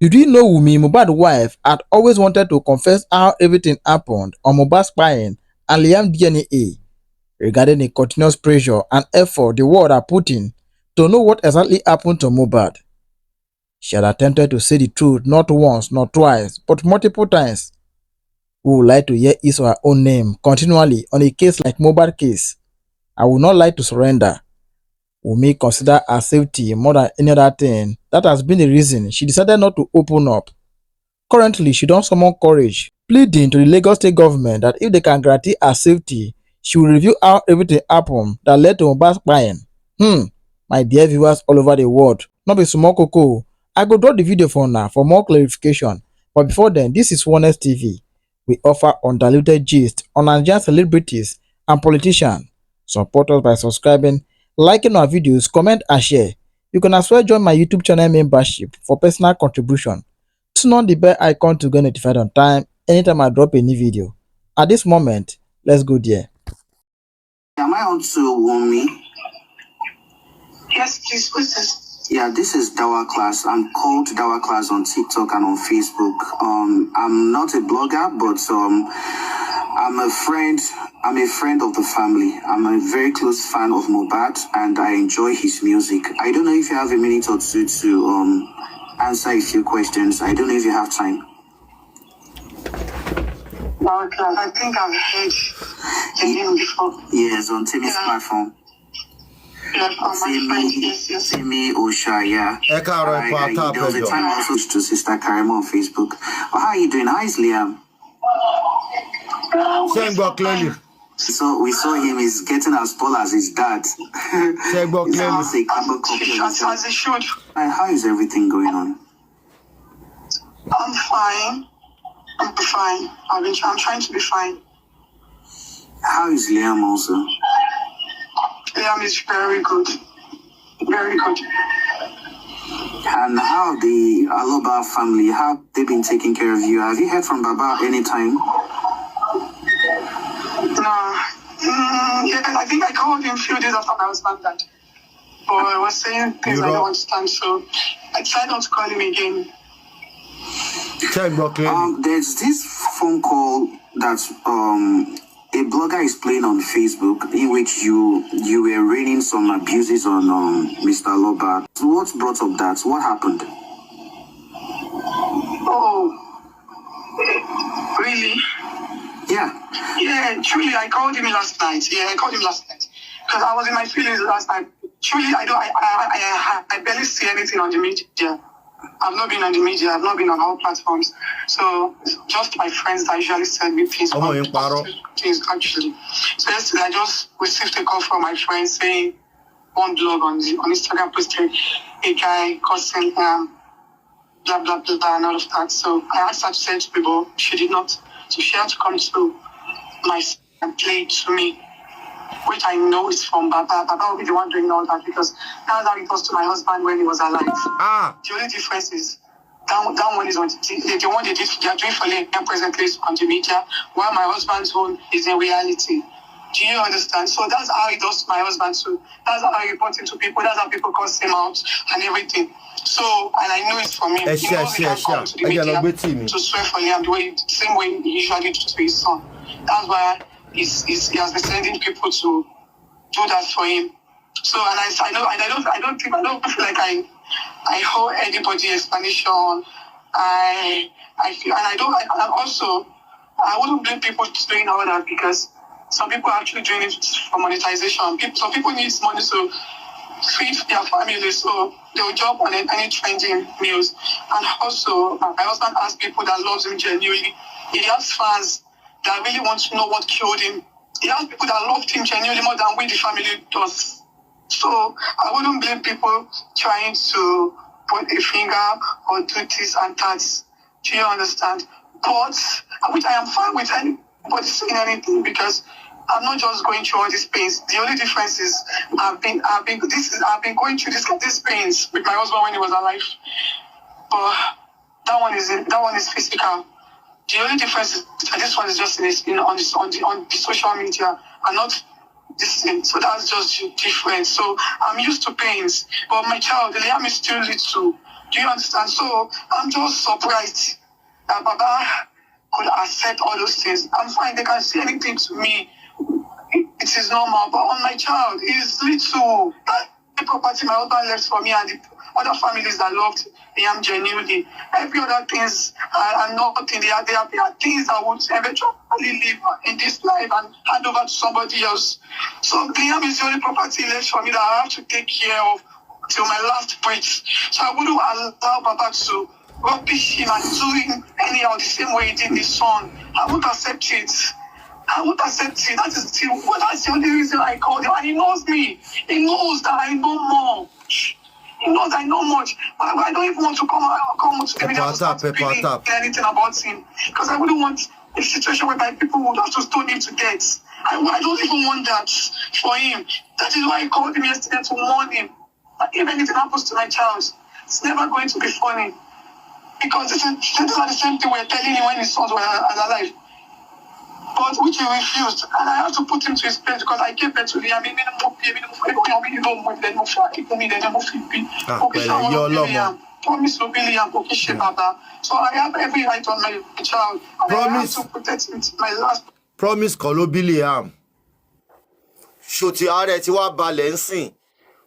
Did you know Wunmi Mohbad's wife had always wanted to confess how everything happened on Mohbad's spying and Liam DNA regarding the continuous pressure and effort the world are putting to know what exactly happened to Mohbad? She had attempted to say the truth not once, not twice, but multiple times. We would like to hear his or her own name continually on a case like Mohbad case. I would not like to surrender. Wunmi consider her safety more than any other thing. That has been the reason she decided not to open up. Currently, she don summon courage, pleading to the Lagos state government that if they can guarantee her safety, she will review how everything happened that led to Mohbad spying. My dear viewers all over the world, no be small koko. I go drop the video for now for more clarification. But before then, this is Onest TV. We offer undiluted gist on Nigerian celebrities and politicians. Support us by subscribing, liking our videos, comment and share. You can as well join my YouTube channel membership for personal contribution. Turn on the bell icon to get notified on time anytime I drop a new video. At this moment, let's go there. Am I on to Wunmi? Yes, please. What's this? Yeah, this is Dawa Class. I'm called Dawa Class on TikTok and on Facebook. I'm not a blogger, but I'm a friend. I'm a friend of the family. I'm a very close fan of Mohbad, and I enjoy his music. I don't know if you have a minute or two to answer a few questions. I don't know if you have time. Dawa Class. I think I've heard the name before. Yes, on Timmy's platform. Simi Osha, yeah. There was a time also to Sister Karima on Facebook. How are you doing? How is Liam? So we saw him, he's getting as tall as his dad. As he should. How is everything going on? I'm fine. I'm fine. I'm trying to be fine. How is Liam also? Liam is very good. Very good. And how the Aloba family, how they been taking care of you? Have you heard from Baba anytime? No. Yeah, I think I called him a few days after my husband died. But I was saying things I don't understand, so I decided not to call him again. There's this phone call that a blogger is playing on Facebook in which you were raining some abuses on Mr. Aloba. What brought up that? What happened? Oh, really? Yeah. Yeah, truly, I called him last night. Because I was in my feelings last night. Truly, I barely see anything on the media. I've not been on the media. I've not been on all platforms. So just my friends that usually send me things. Things actually. So yesterday I just received a call from my friend saying one blog on Instagram posted a guy cursing blah blah blah and all of that. So I asked her to send to me, but she did not. So she had to come to my and play it to me, which I know is from Baba. Baba will be the one doing all that because that's how it was to my husband when he was alive. The only difference is that one is on the one they are doing for Liam presently is on the media, while my husband's own is in reality. Do you understand? So that's how he does to my husband too. That's how he reports him to people. That's how people curse him out and everything. So, and I know it's from him. He knows he can come to the media to swear for Liam the same way he usually does to his son. That's why he has been sending people to do that for him. So, and I don't feel like I owe anybody explanation. I feel, and I wouldn't blame people doing all that because some people are actually doing it for monetization. Some people need money to feed their family, so they will jump on any trending news. And also, my husband has people that loves him genuinely. He has fans that really want to know what killed him. He has people that loved him genuinely more than we, the family, does. So I wouldn't blame people trying to put a finger or do this and that. Do you understand? But, which I am fine with anybody saying anything because I'm not just going through all these pains. The only difference is I've been going through these pains with my husband when he was alive. But that one is physical. The only difference is that this one is just on the social media and not this thing. So that's just different. So I'm used to pains. But my child, Liam is still little. Do you understand? So I'm just surprised that Baba could accept all those things. I'm fine, they can say anything to me. It is normal, but on my child, it's little. The property my husband left for me and the other families that loved him genuinely. Every other things are nothing. They are things that would eventually live in this life and hand over to somebody else. So Liam is the only property left for me that I have to take care of till my last breath. So I wouldn't allow Baba to rubbish him and do him anyhow the same way he did his son. I won't accept it. I won't accept it. That's the only reason I called him. And he knows me. He knows that I know more. He knows I know much. But I don't even want to come to the media to start feeling anything about him. Because I wouldn't want a situation whereby people would have to stone him to death. I don't even want that for him. That is why I called him yesterday to warn him. That if anything happens to my child, it's never going to be funny. Because these are the same thing we're telling him when his sons were alive. But which he refused, and I had to put him to his place because I gave birth to him. I mean, promise to Billy and Pokishe Baba. So I have every right on my child. And promise. I have to protect him to my last. Promise Kolo Billiam. Shoti are ti wa balẹ̀ ńsìn.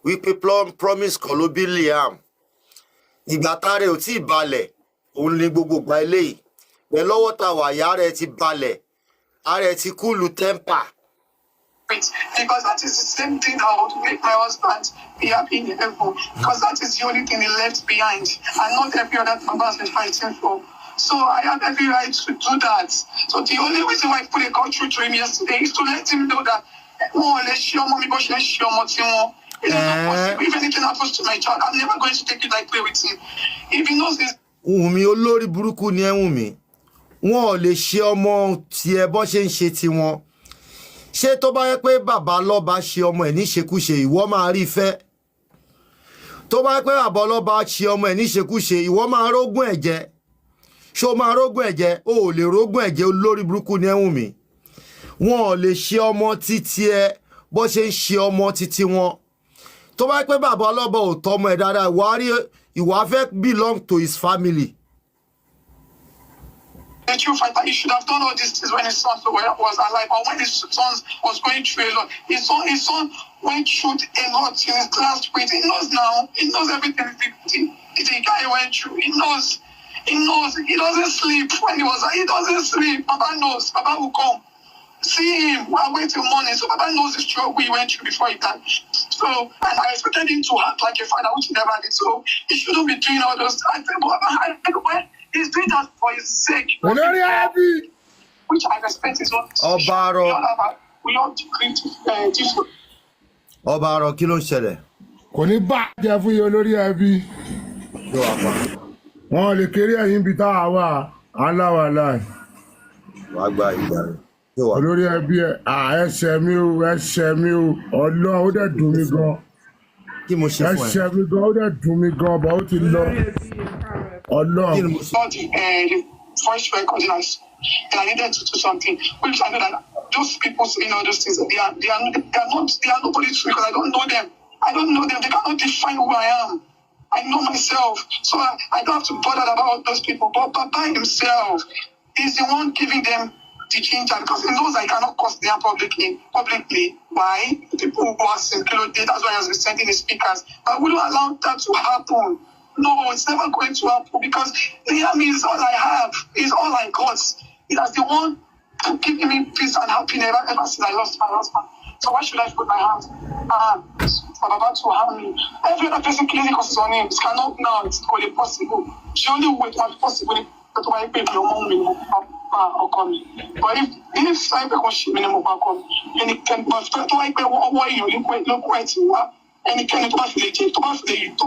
Wípé promise Kolo Billiam. Ìgbà tare ò tí balẹ̀. Òun ni gbogbo gba eléyìí. Bẹ́ẹ̀ lọ́wọ́ ta wà ya rẹ̀ ti balẹ̀. Are ti cool temper. Because that is the same thing that would make my husband be happy in heaven. Because that is the only thing he left behind. And not every other member has been fighting for. So I have every right to do that. So the only reason why I put a call through to him yesterday is to let him know that if anything happens to my child, I'm never going to take it like play with him. If he knows this. Wunmi olórí burúkú ni Wunmi. Wọ́n ò lè ṣe ọmọ tí ẹ bọ́ ṣe ń ṣe ti wọn. Ṣé tó bá yẹ pé bàbá lọ́ba ṣe ọmọ ẹ̀ ní ṣekúṣe ìwọ máa rí fẹ́. Tó bá yẹ pé bàbá lọ́ba ṣe ọmọ ẹ̀ ní ṣekúṣe ìwọ máa rógún ẹ̀jẹ̀. Ṣé o máa rógún ẹ̀jẹ̀? O ò lè rógún ẹ̀jẹ̀ olórí burúkú ni Wunmi. Wọ́n ò lè ṣe ọmọ títí ẹ bọ́ ṣe ń ṣe ọmọ títí wọn. Tó bá yẹ pé bàbá lọ́ba ò tọ́mọ ẹ̀ dáadáa ìwà fẹ́ belong to his family. The true fighter, he should have done all these things when his son was alive, or when his son was going through a lot. His son went through a lot in his last breath. He knows now. He knows everything the guy went through. He knows. He doesn't sleep when he doesn't sleep. Baba knows. Baba will come. See him. I'll wait till morning. So Baba knows the struggle he went through before he died. So, and I expected him to act like a father, which he never did. So he shouldn't be doing all those. I think Baba, he's doing that for his sake. Which I respect his own. Obaro. We all agree to different. Obaro, kí ló ń ṣẹlẹ̀? Kò ní bàjẹ́ fún yín olórí ẹbí. Wọ́n lè kéré ẹ̀yìn bí táwa wà aláwa láì. Wàá gba ìgbà rẹ̀. Olórí ẹbí ẹsẹ̀ mi o Ọlọ́run ó dẹ̀ dùn mí gan. Kí mo ṣe fún ẹ? Ẹsẹ̀ mi gan ó dẹ̀ dùn mí gan bọ̀ ó ti lọ. Ọlọ́run. The voice recording and I needed to do something. Which I know that those people saying all those things, they are nobody to me because I don't know them. They cannot define who I am. I know myself. So I don't have to bother about those people. But Papa himself is the one giving them the ginger because he knows I cannot cost them publicly. Why? People who are Kilo did, that's why he has been sending the speakers. I wouldn't allow that to happen. No, it's never going to happen because Liam is all I have. He's all I got. He has the one giving me peace and happiness ever since I lost my husband. So why should I put my hands for Baba to harm me? Every other person clearly causes on him. It cannot now. It's only possible. The only way it might be possible is to why people your mom or come. But if I become she minimum come, and it can but to why people why you look quite ẹnikẹ́ni tó bá fi lè jẹ́ tó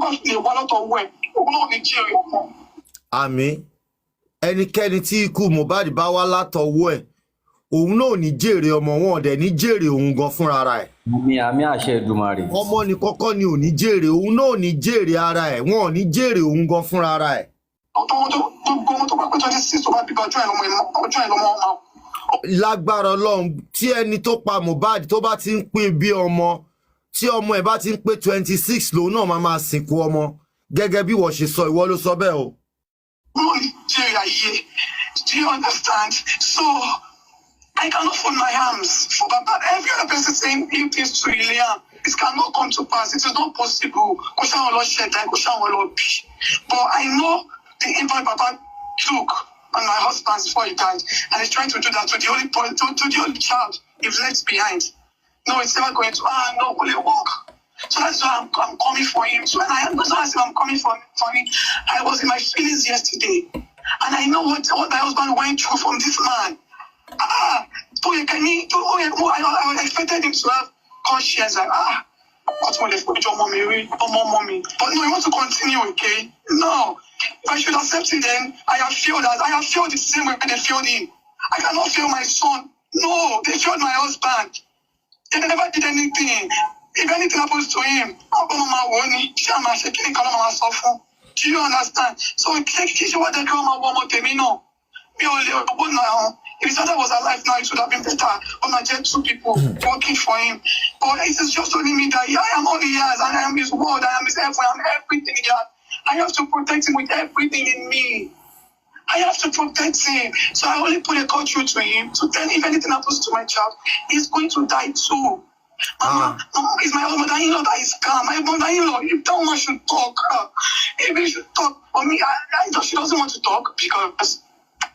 bá fi lè wá lọ́tọ̀ wẹ̀ òun náà lè jẹ́ ọmọ. Àmín. Ẹnikẹ́ni tí ikú Mohbad bá wá látọwọ́ ẹ̀ òun náà ní jèrè ọmọ wọn ọ̀dẹ̀ ní jèrè òun gan fúnra ẹ̀. Àmì àṣẹ Èdùmàrè. Ọmọ ní kọ́kọ́ ni ò ní jèrè òun náà ní jèrè ara ẹ̀ wọn ò ní jèrè òun gan fúnra ẹ̀. Gbogbo tó bá pé 26 tó bá bí ọjọ́ ẹ̀ lọ́mọ ọmọ. Lágbára Ọlọ́run tí ẹni tó pa Mohbad tó bá ti ń pín bí ọmọ tí ọmọ ẹ̀ bá ti ń pé 26 lòun náà máa sìnkú ọmọ gẹ́gẹ́ bí wọ́n ṣe sọ ìwọ ló sọ bẹ́ẹ̀ o. Do you understand? So I cannot fold my arms for Baba. Every other person saying things to Liam, it cannot come to pass. It is not possible. But I know the impact Baba took on my husband before he died, and he's trying to do that to the only to the only child he's left behind. No, it's never going to. No, will it work? So that's why I'm coming for him. So I'm coming for him. I was in my feelings yesterday, and I know what my husband went through from this man. I expected him to have conscience like what's more for your mommy, but no, he wants to continue, okay? No, if I should accept it, then I have failed the same way they failed him. I cannot fail my son. No, they failed my husband. They never did anything. If anything happens to him, do you understand? So what they call my woman, if his father was alive now, it would have been better. But my just two people working for him. But it is just only me that I am all he has, and I am his word, I am his everything, I am everything he has. I have to protect him with everything in me. I have to protect him. So I only put a call through to him to tell him if anything happens to my child, he's going to die too. Mama, it's my mother-in-law that is calm. My mother-in-law, if that woman should talk, if she should talk. For me, I know she doesn't want to talk because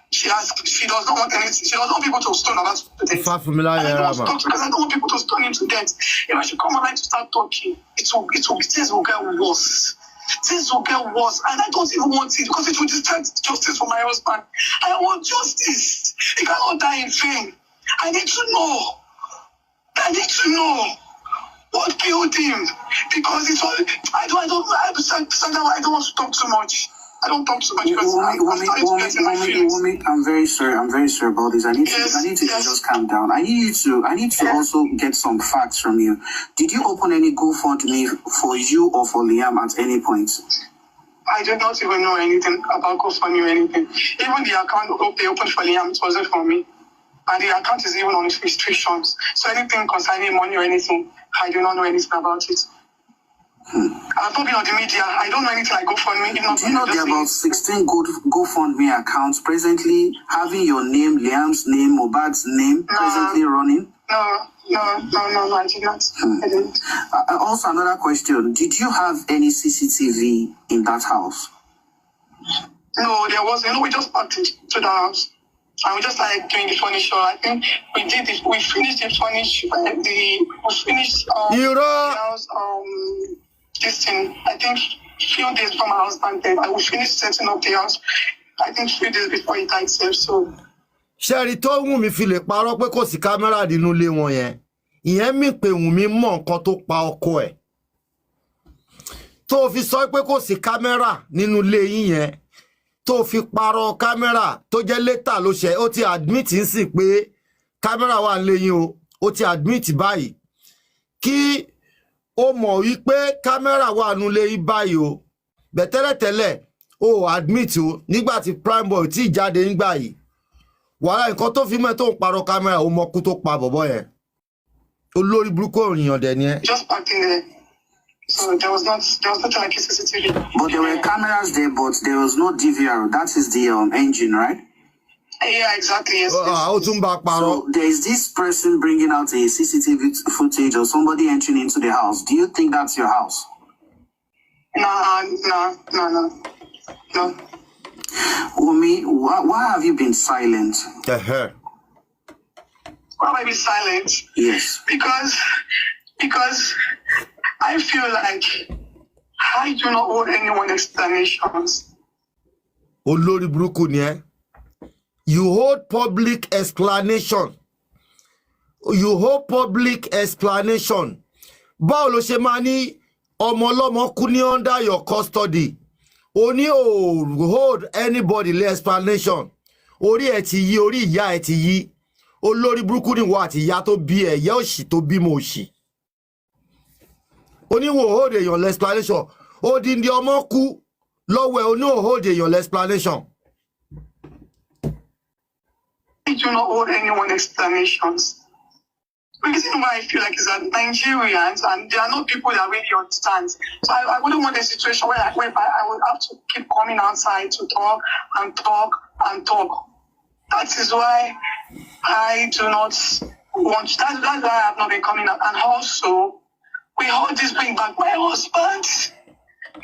she does not want anything. She doesn't want people to stone her to death. I don't want to talk because I don't want people to stone him to death. If I should come online to start talking, things will get worse. Things will get worse, and I don't even want it because it will distract justice for my husband. I want justice. He cannot die in vain. I need to know what killed him because it's all. I don't want to talk too much. I don't talk too much because Wunmi, I'm very sorry about this. I need to just calm down. I need to also get some facts from you. Did you open any GoFundMe for you or for Liam at any point? I did not even know anything about GoFundMe or anything. Even the account they opened for Liam, it wasn't for me. And the account is even on restrictions. So anything concerning money or anything, I do not know anything about it. I've not been on the media. I don't know anything like GoFundMe. Do you know there are about 16 GoFundMe accounts presently having your name, Liam's name, Mohbad's name presently running? No, I did not. I didn't. Also, another question. Did you have any CCTV in that house? No, there wasn't. We just packed it to the house. And we just started doing the furniture. I think we did it. We finished the furniture. The house. This thing. I think few days before my husband died. I will finish setting up the house. I think few days before he died. So. Ṣẹ́rí tó Wunmi fi lè parọ́ pé kò sí kámẹ́rà nínú ilé wọn yẹn. Ìyẹn mì pé Wunmi mọ̀ nǹkan tó pa ọkọ ẹ̀. Tó fi sọ pé kò sí kámẹ́rà nínú ilé yín yẹn. Tó fi parọ́ kámẹ́rà tó jẹ́ létà ló ṣe ó ti admit ń sì pé kámẹ́rà wà nílé yín o. Ó ti admit báyìí. Kí ó mọ̀ wípé kámẹ́rà wà nínú ilé yín báyìí o. Bẹ̀tẹ́lẹ̀tẹ́lẹ̀ ó admit o nígbà tí prime boy tí jáde nígbà yìí. Wàhálà nǹkan tó fi mẹ́ tó ń parọ́ kámẹ́rà ó mọ kú tó pa bọ̀bọ́ yẹn. Olórí burúkú òrìyàn dẹ̀ ni ẹ́. Just parking there. So there was nothing like a CCTV. But there were cameras there, but there was no DVR. That is the engine, right? Yeah, exactly. Yes. Ó tún bá parọ́. So there is this person bringing out a CCTV footage or somebody entering into the house. Do you think that's your house? No. Wunmi, why have you been silent? Why have I been silent? Yes. Because I feel like I do not owe anyone explanations. Olórí burúkú ni ẹ́. You hold public explanation. Báwo ló ṣe máa ní ọmọ ọlọ́mọ kú ní under your custody? Oni hold anybody le explanation. Orí ẹ̀ ti yí, orí ìyá ẹ̀ ti yí. Olórí burúkú ni wọ́n àti ìyá tó bí ẹ̀, ìyá òṣì tó bí mo òṣì. Oni wo hold èèyàn explanation. Odindi ọmọ kú lọ́wọ́ ẹ̀ oni hold èèyàn explanation. I do not owe anyone explanations. reason why I feel like is that Nigerians, and they are not people that really understand. So I wouldn't want a situation whereby I would have to keep coming outside to talk and talk and talk. That is why I do not want. That's why I have not been coming out. And also, we heard this bring back my husband.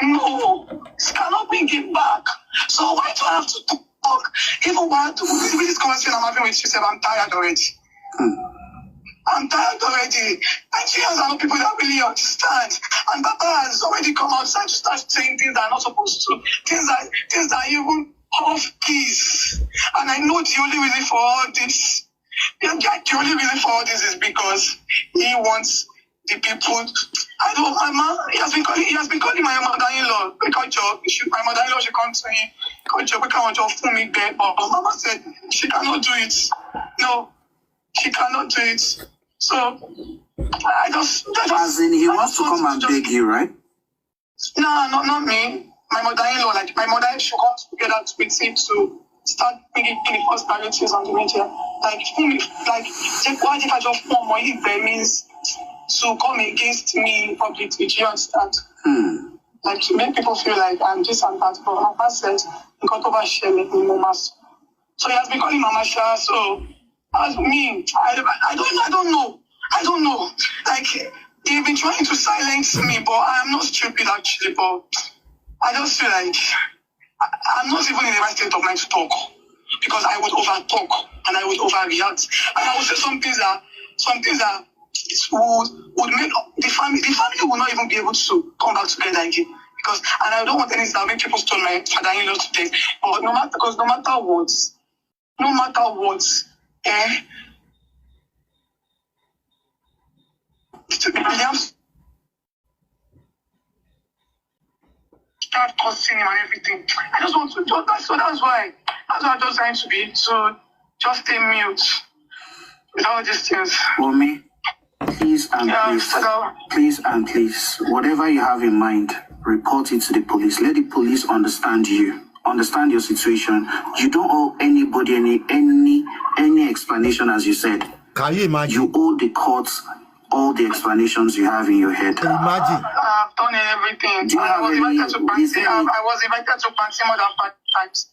No, this cannot bring him back. So why do I have to talk? Even while with this conversation I'm having with you, I'm tired already. I'm tired already. Nigerians are not people that really understand. And Baba has already come outside to start saying things that are not supposed to. Things that even off keys. And I know the only reason for all this. The only reason for all this is because he wants the people. I don't, Mama. He has been calling my mother-in-law. My mother-in-law should come to him. We can't just phone me bed. But Mama said she cannot do it. No, she cannot do it. So I just as in he wants to come and beg you, right? No, not me. My mother-in-law, like my mother, should come together with him to start bringing the first narratives on the media. Like what if I just form more if there means to come against me publicly? Do you understand? Like to make people feel like I'm this and that. But Mama said he got overshare with me, Mama. So he has been calling Mama Sha. So as me, I don't know. Like they've been trying to silence me, but I am not stupid actually. But I just feel like I'm not even in the right state of mind to talk because I would over talk and I would overreact and I would say some things that would make the family will not even be able to come back together again. Because and I don't want anything that make people stone my father-in-law today. But no matter what, Williams start cursing him and everything. I just want to do that. So that's why I'm just trying to just stay mute with all these things. Wunmi, please and please, whatever you have in mind, report it to the police. Let the police understand your situation. You don't owe anybody any explanation, as you said. Can you imagine? You owe the courts all the explanations you have in your head. Imagine. I've done everything. I was invited to Panty more than 5 times.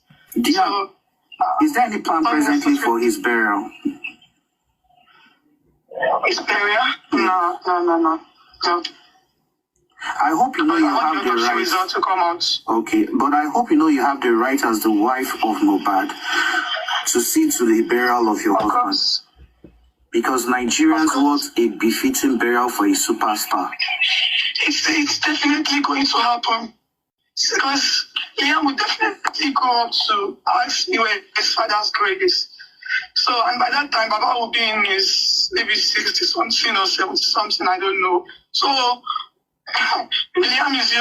Is there any plan presently for his burial? His burial? No. I hope you know you have the right. Result to come out. Okay, but I hope you know you have the right as the wife of Mohbad to see to the burial of your husband. Because Nigerians want a befitting burial for a superstar. It's definitely going to happen. Because Liam will definitely go up to ask me where his father's grave is. So, and by that time, Baba will be in his maybe 60 something or 70 something, I don't know. So, Liam is the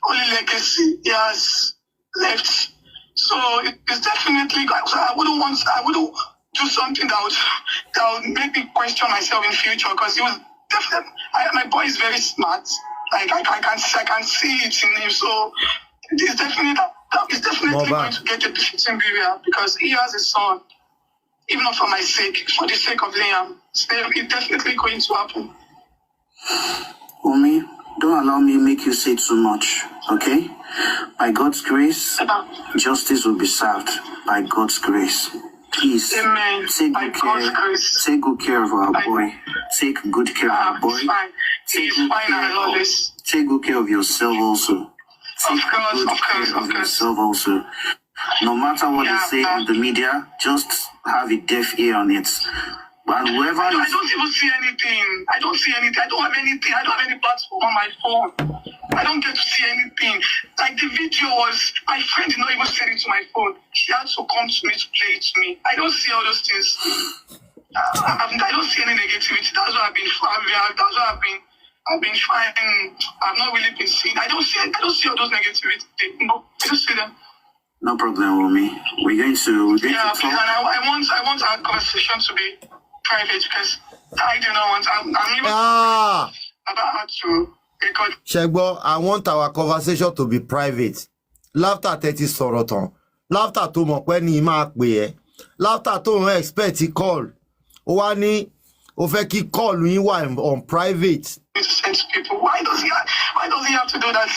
only legacy he has left. So, it's definitely, so I wouldn't do something that would make me question myself in future, because he was definitely, my boy is very smart. Like I can see it in him. So it's definitely going to get a befitting burial because he has a son. Even not for my sake, for the sake of Liam, it's definitely going to happen. Wunmi, don't allow me to make you say too much, okay? By God's grace, justice will be served. By God's grace. Please, Amen. Take good care of our boy. Take good care of our boy. Take good care of yourself also. Take good care of yourself also. No matter what they say on the media, just have a deaf ear on it. And whoever I don't even see anything. I don't see anything. I don't have anything. I don't have any platform on my phone. I don't get to see anything. Like the video was, my friend did not even send it to my phone. She had to come to me to play it to me. I don't see all those things. I don't see any negativity. That's why I've been trying. I've not really been seeing. I don't see all those negativity. No, I don't see them. No problem, Wunmi. We're going to please, talk. And I want our conversation to be private because I do not want. I'm even about to record. Shegbo, I want our conversation to be private. Laughter 30 sọ̀rọ̀ tán. Laughter tó mọ̀ pé ní máa pè ẹ́. Laughter tó ń expect call. Ó wá ní ó fẹ́ kí kọ́ọ̀lù yín wà on private. To send to people. Why does he have to do that?